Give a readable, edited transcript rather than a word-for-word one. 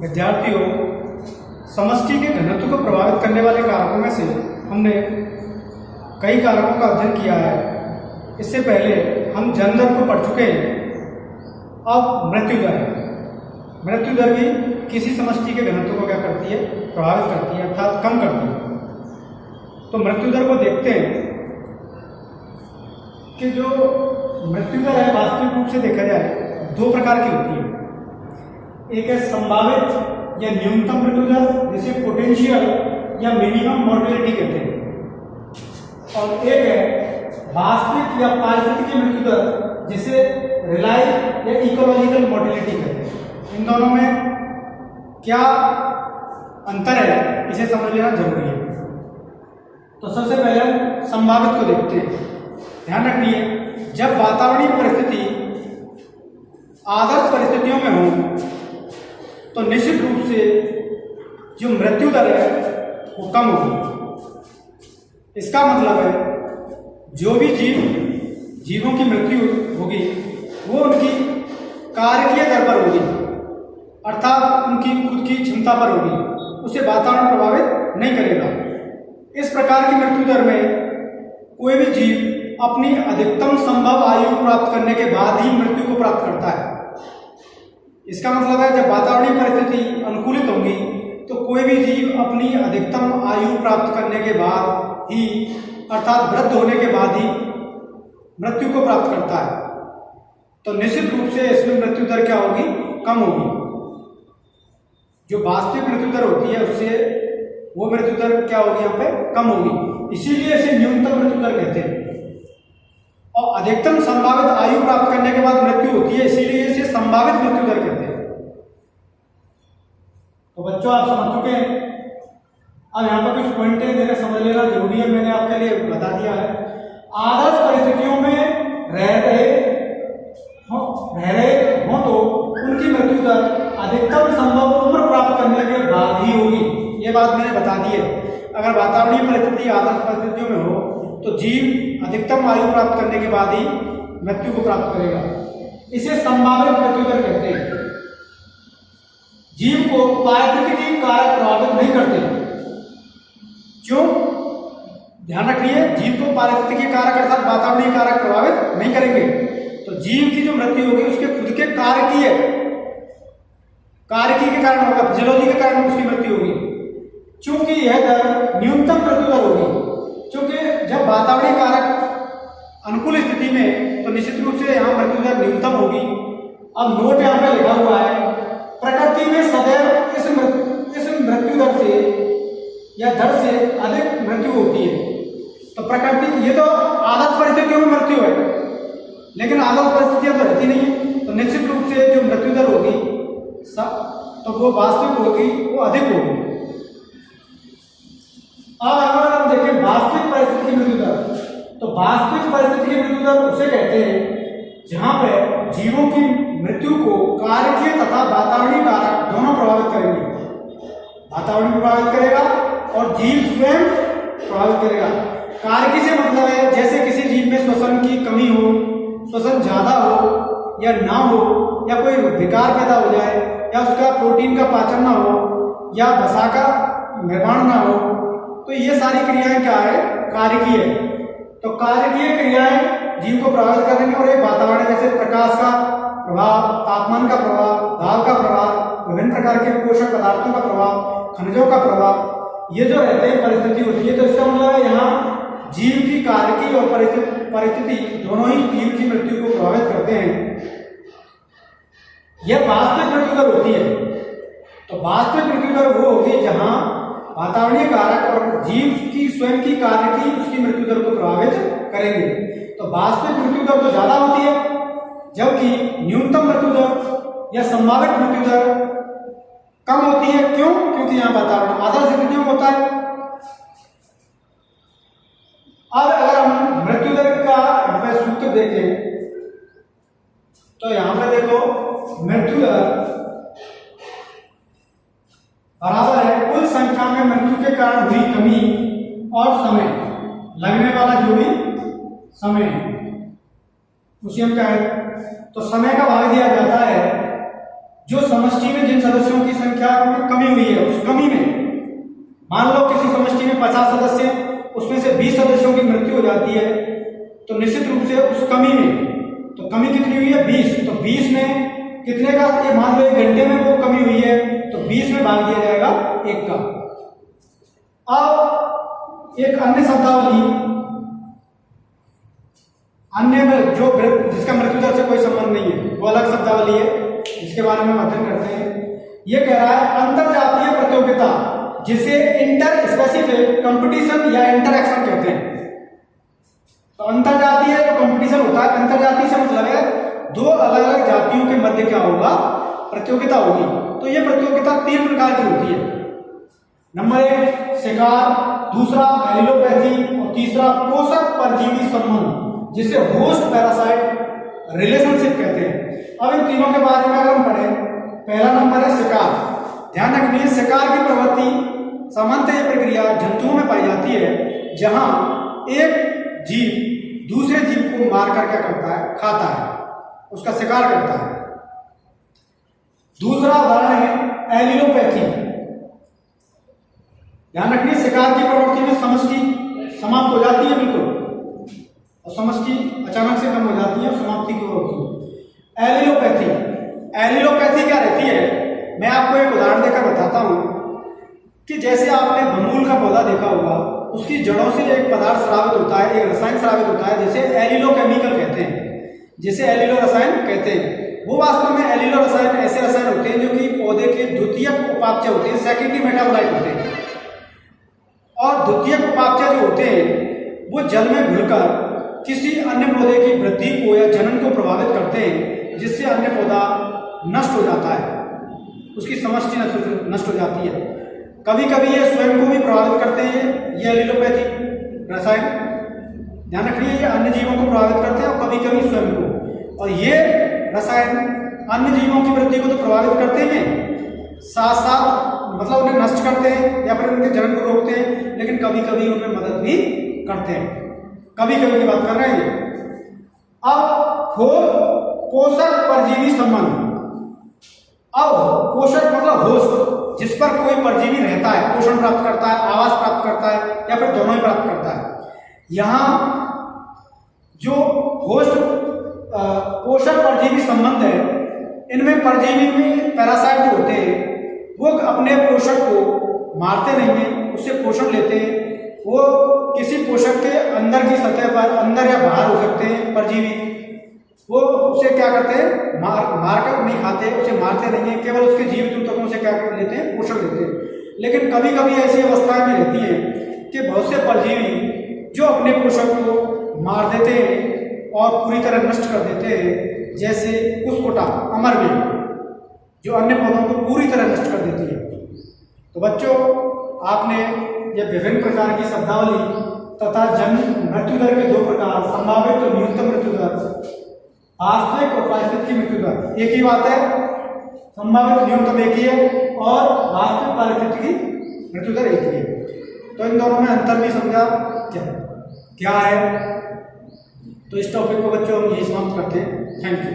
विद्यार्थियों, समष्टि के घनत्व को प्रभावित करने वाले कारकों में से हमने कई कारकों का अध्ययन किया है। इससे पहले हम जन्म दर को पढ़ चुके हैं। अब मृत्यु दर है। मृत्यु दर भी किसी समष्टि के घनत्व को क्या करती है? प्रभावित करती है, अर्थात कम करती है। तो मृत्यु दर को देखते हैं कि जो मृत्यु दर है वास्तविक रूप से देखा जाए दो प्रकार की होती है। एक है संभावित या न्यूनतम मृत्यु दर, जिसे पोटेंशियल या मिनिमम मोर्टेलिटी कहते हैं, और एक है वास्तविक या पारिस्थितिकी मृत्यु दर, जिसे रिलाइव या इकोलॉजिकल मोर्टेलिटी कहते हैं। इन दोनों में क्या अंतर है, इसे समझ लेना जरूरी है। तो सबसे पहले हम संभावित को देखते हैं। ध्यान रखिए, जब वातावरणीय परिस्थिति आदर्श परिस्थितियों में हो तो निश्चित रूप से जो मृत्यु दर है वो कम होगी। इसका मतलब है जो भी जीवों की मृत्यु होगी वो उनकी कार्यकीय दर पर होगी, अर्थात उनकी खुद की क्षमता पर होगी, उसे वातावरण प्रभावित नहीं करेगा। इस प्रकार की मृत्यु दर में कोई भी जीव अपनी अधिकतम संभव आयु प्राप्त करने के बाद ही मृत्यु को प्राप्त करता है। इसका मतलब है जब वातावरणीय परिस्थिति अनुकूलित होगी तो कोई भी जीव अपनी अधिकतम आयु प्राप्त करने के बाद ही, अर्थात वृद्ध होने के बाद ही मृत्यु को प्राप्त करता है। तो निश्चित रूप से इसमें मृत्यु दर क्या होगी? कम होगी। जो वास्तविक मृत्यु दर होती है उससे वो मृत्यु दर क्या होगी? यहाँ पे कम होगी। इसीलिए इसे न्यूनतम मृत्यु दर कहते हैं। और अधिकतम संभावित आयु प्राप्त करने के बाद मृत्यु होती है, इसीलिए इसे संभावित मृत्यु दर कहते हैं। तो बच्चों, आप समझ चुके हैं। अब यहाँ पर कुछ पॉइंट है, समझ लेना जरूरी है, मैंने आपके लिए बता दिया है। आदर्श परिस्थितियों में रह रहे हो तो उनकी मृत्यु दर अधिकतम संभव उम्र प्राप्त करने के बाद ही होगी। ये बात मैंने बता दी है। अगर वातावरणीय परिस्थिति आदर्श परिस्थितियों में हो तो जीव अधिकतम आयु प्राप्त करने के बाद ही मृत्यु को प्राप्त करेगा। इसे संभावित मृत्यु दर कहते हैं। जीव को पारिस्थितिकी कारक प्रभावित नहीं करते। क्यों? ध्यान रखिए, जीव को पारिस्थितिकी कारक अर्थात वातावरणीय कारक प्रभावित नहीं करेंगे। तो जीव की जो मृत्यु होगी उसके खुद के कारकीय के कारण होगा, फिजियोलॉजी के कारण उसकी मृत्यु होगी। चूंकि यह दर न्यूनतम मृत्यु दर होगी, क्योंकि जब वातावरणीय कारक अनुकूल स्थिति में तो निश्चित रूप से यहाँ मृत्यु दर न्यूनतम होगी। अब नोट यहाँ पे लिखा हुआ है, प्रकृति में सदैव इस मृत्यु दर से या दर से अधिक मृत्यु होती है। तो प्रकृति, ये तो आदर्श परिस्थितियों में मृत्यु है, लेकिन आदर्श परिस्थितियां तो रहती नहीं है। तो निश्चित रूप से जो मृत्यु दर होगी तो वो वास्तविक होगी, वो अधिक होगी। अब अगर हम देखें वास्तविक परिस्थिति की मृत्यु दर, तो वास्तविक परिस्थिति की मृत्यु दर उसे कहते हैं जहां पर जीवों की मृत्यु को कारकीय तथा वातावरणीय कारक दोनों प्रभावित करेंगे। वातावरण प्रभावित करेगा और जीव स्वयं प्रभावित करेगा। कारकी से मतलब है जैसे किसी जीव में श्वसन की कमी हो, श्वसन ज्यादा हो या ना हो, या कोई विकार पैदा हो जाए, या उसका प्रोटीन का पाचन ना हो, या वसा का निर्माण ना हो, तो ये सारी क्रियाएं क्या है? कारकीय है। तो कारकीय क्रियाएं जीव को प्रभावित करेंगे। और ये वातावरण जैसे प्रकाश का प्रभाव, तापमान का प्रभाव, दाब का प्रभाव, विभिन्न प्रकार के पोषक पदार्थों का प्रभाव, खनिजों का प्रभाव, ये जो रहते हैं परिस्थिति होती है। तो इसका मतलब है यहाँ जीव की कारकी और परिस्थिति दोनों ही जीव की मृत्यु को प्रभावित करते हैं। यह वास्तविक मृत्यु दर होती है। तो वास्तविक मृत्यु दर वो होगी जहां वातावरणीय कारक और जीव की स्वयं की कारकी उसकी मृत्यु दर को प्रभावित करेंगे। तो वास्तविक मृत्यु दर तो ज्यादा होती है, जबकि न्यूनतम मृत्यु दर या संभावित मृत्यु दर कम होती है। क्यों? क्योंकि यहाँ वातावरण आदर्श स्थितियों में होता है। अब अगर हम मृत्यु दर का यहाँ पे सूत्र देखें तो यहाँ पे देखो, मृत्यु दर बराबर है कुल संख्या में मृत्यु के कारण हुई कमी और समय, लगने वाला जो भी समय उसी हम क्या है। तो समय का भाग दिया जाता है जो समष्टि में जिन सदस्यों की संख्या में कमी हुई है, उस कमी में मान लो किसी समष्टि में 50 सदस्य, उसमें से 20 सदस्यों की मृत्यु हो जाती है, तो निश्चित रूप से उस कमी में, तो कमी कितनी हुई है 20, तो 20 में कितने का, ये मान लो 1 घंटे में वो कमी हुई है, तो 20 में भाग दिया जाएगा 1 का। अब एक अन्य शब्दावली, अन्य में जो जिसका मृत्यु दर से कोई संबंध नहीं है, वो अलग शब्दावली है, इसके बारे में अध्ययन करते हैं। ये कह रहा है अंतरजातीय प्रतियोगिता, जिसे इंटर स्पेसिफिक कंपटीशन या इंटरएक्शन कहते हैं। तो अंतरजातीय जो कंपटीशन होता है, अंतरजातीय से मतलब है दो अलग अलग जातियों के मध्य क्या होगा, प्रतियोगिता होगी। तो ये प्रतियोगिता 3 प्रकार की होती है। नंबर 1 शिकार, दूसरा एलिलोपैथी और तीसरा पोषक परजीवी संबंध, जिसे होस्ट पैरासाइट रिलेशनशिप कहते हैं। अब इन तीनों के बारे में अगर हम पढ़ें, पहला नंबर है शिकार। ध्यान रखिए, शिकार की प्रवृत्ति सामान्यतः यह प्रक्रिया जंतुओं में पाई जाती है, जहां एक जीव दूसरे जीव को मारकर क्या करता है, खाता है, उसका शिकार करता है। दूसरा उदाहरण है एलिलोपैथी। ध्यान रखिए, शिकार की प्रवृत्ति में समष्टि समाप्त हो जाती है बिल्कुल, और समष्टि अचानक से कम हो जाती है, समाप्ति की ओर होती है। एलिलोपैथी, एलिलोपैथी क्या रहती है, मैं आपको एक उदाहरण देकर बताता हूं कि जैसे आपने बमूल का पौधा देखा होगा, उसकी जड़ों से एक पदार्थ स्रावित होता है, एक रसायन स्रावित होता है, जिसे एलिलोकेमिकल कहते हैं, जिसे एलिलो रसायन कहते हैं। वो वास्तव में एलिलो रसायन ऐसे रसायन होते हैं जो कि पौधे के द्वितीयक उपापचय होते हैं, सेकेंडरी मेटाबोलाइट होते हैं। और द्वितीयक उपापचय जो होते हैं वो जल में घुलकर किसी अन्य पौधे की वृद्धि को या जनन को प्रभावित करते हैं, जिससे अन्य पौधा नष्ट हो जाता है, उसकी समष्टि नष्ट हो जाती है। कभी कभी ये स्वयं को भी प्रभावित करते हैं, ये एलिलोपैथी रसायन। ध्यान रखिए, ये अन्य जीवों को प्रभावित करते हैं और कभी कभी स्वयं को। और ये रसायन अन्य जीवों की वृद्धि को तो प्रभावित करते हैं, साथ साथ मतलब उन्हें नष्ट करते हैं या फिर उनके जनन को रोकते हैं, लेकिन कभी कभी उनमें मदद भी करते हैं। कभी कभी की बात कर रहे हैं। अब पोषक परजीवी संबंध। अब पोषक मतलब होस्ट, जिस पर कोई परजीवी रहता है, पोषण प्राप्त करता है, आवास प्राप्त करता है, या फिर दोनों ही प्राप्त करता है। यहां जो होस्ट पोषक परजीवी संबंध है, इनमें परजीवी में पैरासाइट जो होते हैं वो अपने पोषक को मारते नहीं है, उससे पोषण लेते हैं। वो किसी पोषक के अंदर की सतह पर, अंदर या बाहर हो सकते हैं परजीवी, वो उसे क्या करते हैं, मारकर नहीं खाते, उसे मारते नहीं है, केवल उसके जीवित ऊतकों से क्या कर लेते हैं, पोषण लेते हैं। लेकिन कभी कभी ऐसी अवस्थाएं भी रहती है कि बहुत से परजीवी जो अपने पोषक को मार देते हैं और पूरी तरह नष्ट कर देते हैं, जैसे कुस्कुटा, अमरबेल, जो अन्य पौधों को पूरी तरह नष्ट कर देती है। तो बच्चों, आपने ये विभिन्न प्रकार की शब्दावली तथा जन्म मृत्यु दर के 2 प्रकार, संभावित और न्यूनतम मृत्यु दर, वास्तविक और पारिस्थितिक मृत्यु दर, एक ही बात है, संभावित न्यूनतम एक ही है और वास्तविक पारिस्थितिक मृत्यु दर एक ही है। तो इन दोनों में अंतर भी समझा क्या है। तो इस टॉपिक को बच्चों हम यही समाप्त करते हैं। Thank you.